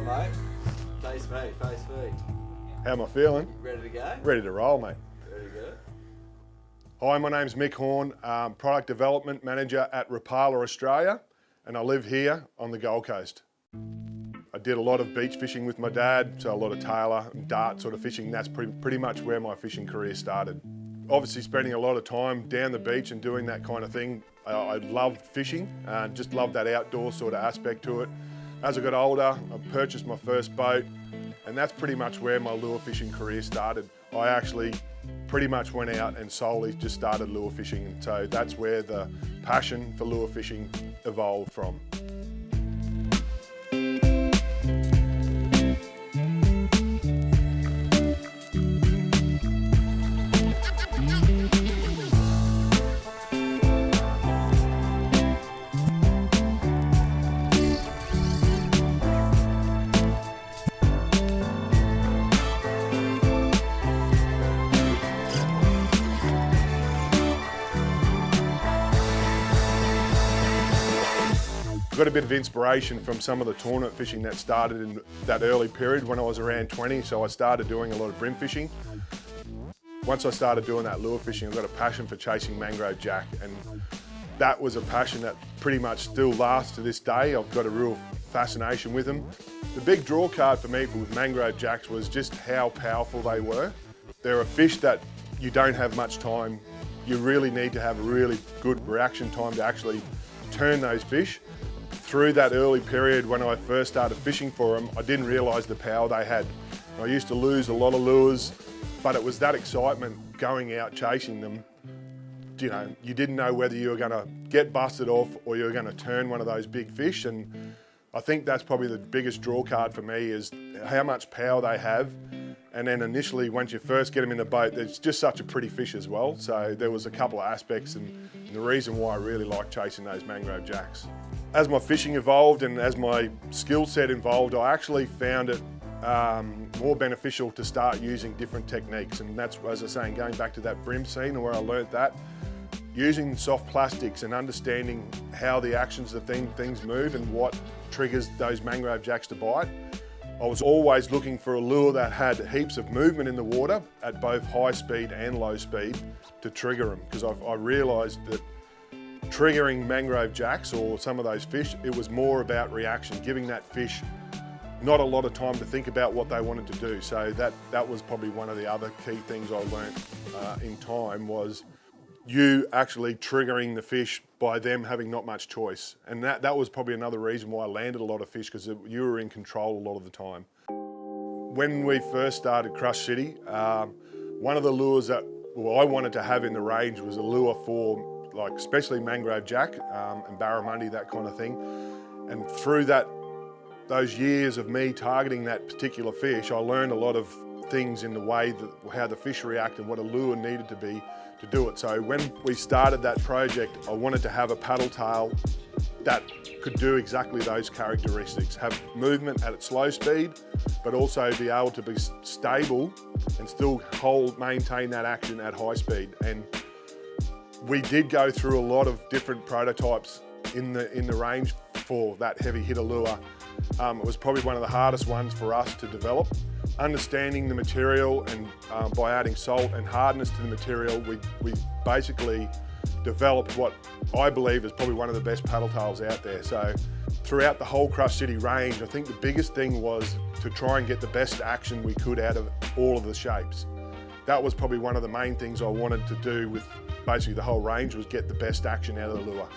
mate. Face me, face me. How am I feeling? Ready to go? Ready to roll, mate. Ready to go. Hi, my name's Mick Horn, Product Development Manager at Rapala Australia, and I live here on the Gold Coast. I did a lot of beach fishing with my dad, so a lot of tailor and dart sort of fishing. That's pretty much where my fishing career started. Obviously spending a lot of time down the beach and doing that kind of thing. I loved fishing, just loved that outdoor sort of aspect to it. As I got older, I purchased my first boat, and that's pretty much where my lure fishing career started. I actually pretty much went out and solely just started lure fishing, and so that's where the passion for lure fishing evolved from. I got a bit of inspiration from some of the tournament fishing that started in that early period when I was around 20, so I started doing a lot of brim fishing. Once I started doing that lure fishing, I got a passion for chasing mangrove jack, and that was a passion that pretty much still lasts to this day. I've got a real fascination with them. The big draw card for me with mangrove jacks was just how powerful they were. They're a fish that you don't have much time. You really need to have a really good reaction time to actually turn those fish. Through that early period when I first started fishing for them, I didn't realise the power they had. I used to lose a lot of lures, but it was that excitement going out chasing them. You know, you didn't know whether you were going to get busted off or you were going to turn one of those big fish, and I think that's probably the biggest draw card for me is how much power they have. And then initially, once you first get them in the boat, it's just such a pretty fish as well. So there was a couple of aspects and the reason why I really like chasing those mangrove jacks. As my fishing evolved and as my skill set evolved, I actually found it more beneficial to start using different techniques. And that's, as I was saying, going back to that brim scene where I learnt that, using soft plastics and understanding how the actions of things move and what triggers those mangrove jacks to bite. I was always looking for a lure that had heaps of movement in the water at both high speed and low speed to trigger them, because I realised that triggering mangrove jacks or some of those fish, it was more about reaction, giving that fish not a lot of time to think about what they wanted to do. So that was probably one of the other key things I learnt in time was you actually triggering the fish by them having not much choice. And that was probably another reason why I landed a lot of fish, because you were in control a lot of the time. When we first started CrushCity, one of the lures that I wanted to have in the range was a lure for like especially mangrove jack and barramundi, that kind of thing. And through those years of me targeting that particular fish, I learned a lot of things in the way that how the fish react and what a lure needed to be to do it. So when we started that project, I wanted to have a paddle tail that could do exactly those characteristics, have movement at its slow speed, but also be able to be stable and still maintain that action at high speed. And we did go through a lot of different prototypes in the range for that heavy hitter lure. It was probably one of the hardest ones for us to develop. Understanding the material and by adding salt and hardness to the material, we basically developed what I believe is probably one of the best paddle tails out there. So throughout the whole CrushCity range, I think the biggest thing was to try and get the best action we could out of all of the shapes. That was probably one of the main things I wanted to do with basically the whole range, was get the best action out of the lure.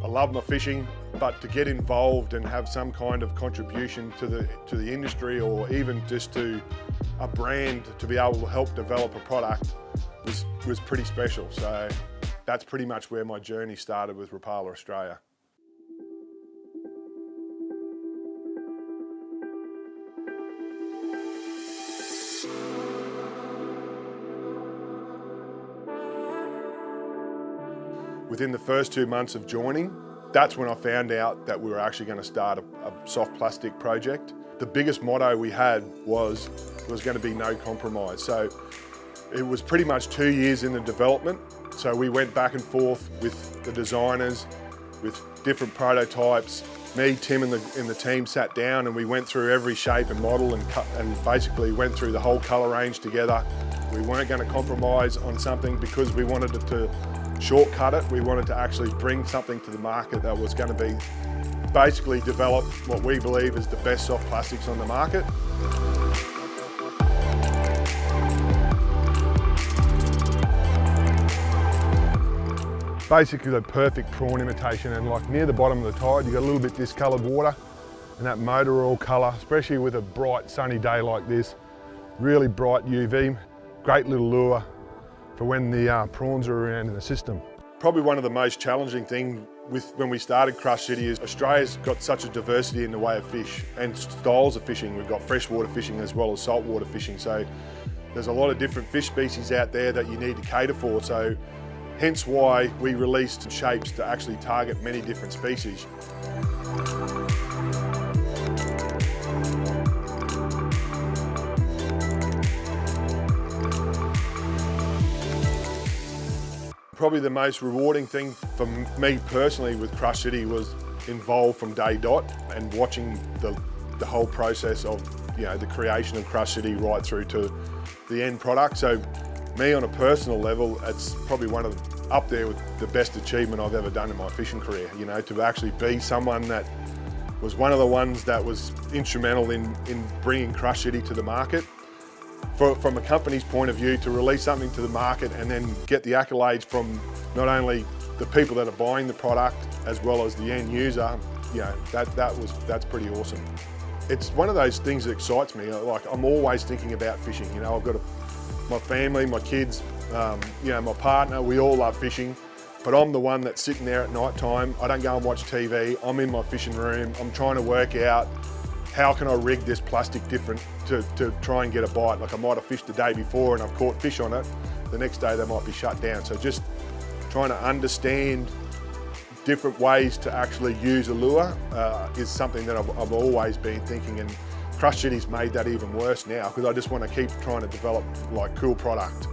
I love my fishing, but to get involved and have some kind of contribution to the industry, or even just to a brand to be able to help develop a product was pretty special. So that's pretty much where my journey started with Rapala Australia. Within the first 2 months of joining, that's when I found out that we were actually going to start a soft plastic project. The biggest motto we had was going to be no compromise. So it was pretty much 2 years in the development. So we went back and forth with the designers, with different prototypes, Me, Tim, and the team sat down and we went through every shape and model and basically went through the whole colour range together. We weren't going to compromise on something because we wanted it to shortcut it. We wanted to actually bring something to the market that was going to be basically develop what we believe is the best soft plastics on the market. Basically the perfect prawn imitation, and like near the bottom of the tide you got a little bit discoloured water, and that motor oil colour, especially with a bright sunny day like this, really bright UV, great little lure for when the prawns are around in the system. Probably one of the most challenging things when we started CrushCity is Australia's got such a diversity in the way of fish and styles of fishing. We've got freshwater fishing as well as saltwater fishing, so there's a lot of different fish species out there that you need to cater for. So hence why we released shapes to actually target many different species. Probably the most rewarding thing for me personally with CrushCity was involved from day dot and watching the whole process of the creation of CrushCity right through to the end product. So me on a personal level, it's probably up there with the best achievement I've ever done in my fishing career. To actually be someone that was one of the ones that was instrumental in bringing CrushCity to the market. From a company's point of view, to release something to the market and then get the accolades from not only the people that are buying the product as well as the end user, that's pretty awesome. It's one of those things that excites me. Like, I'm always thinking about fishing. I've got my family, my kids, my partner, we all love fishing, but I'm the one that's sitting there at night time. I don't go and watch TV. I'm in my fishing room. I'm trying to work out how can I rig this plastic different to try and get a bite. Like, I might have fished the day before and I've caught fish on it. The next day they might be shut down. So just trying to understand different ways to actually use a lure is something that I've always been thinking, and CrushCity's made that even worse now because I just want to keep trying to develop like cool product.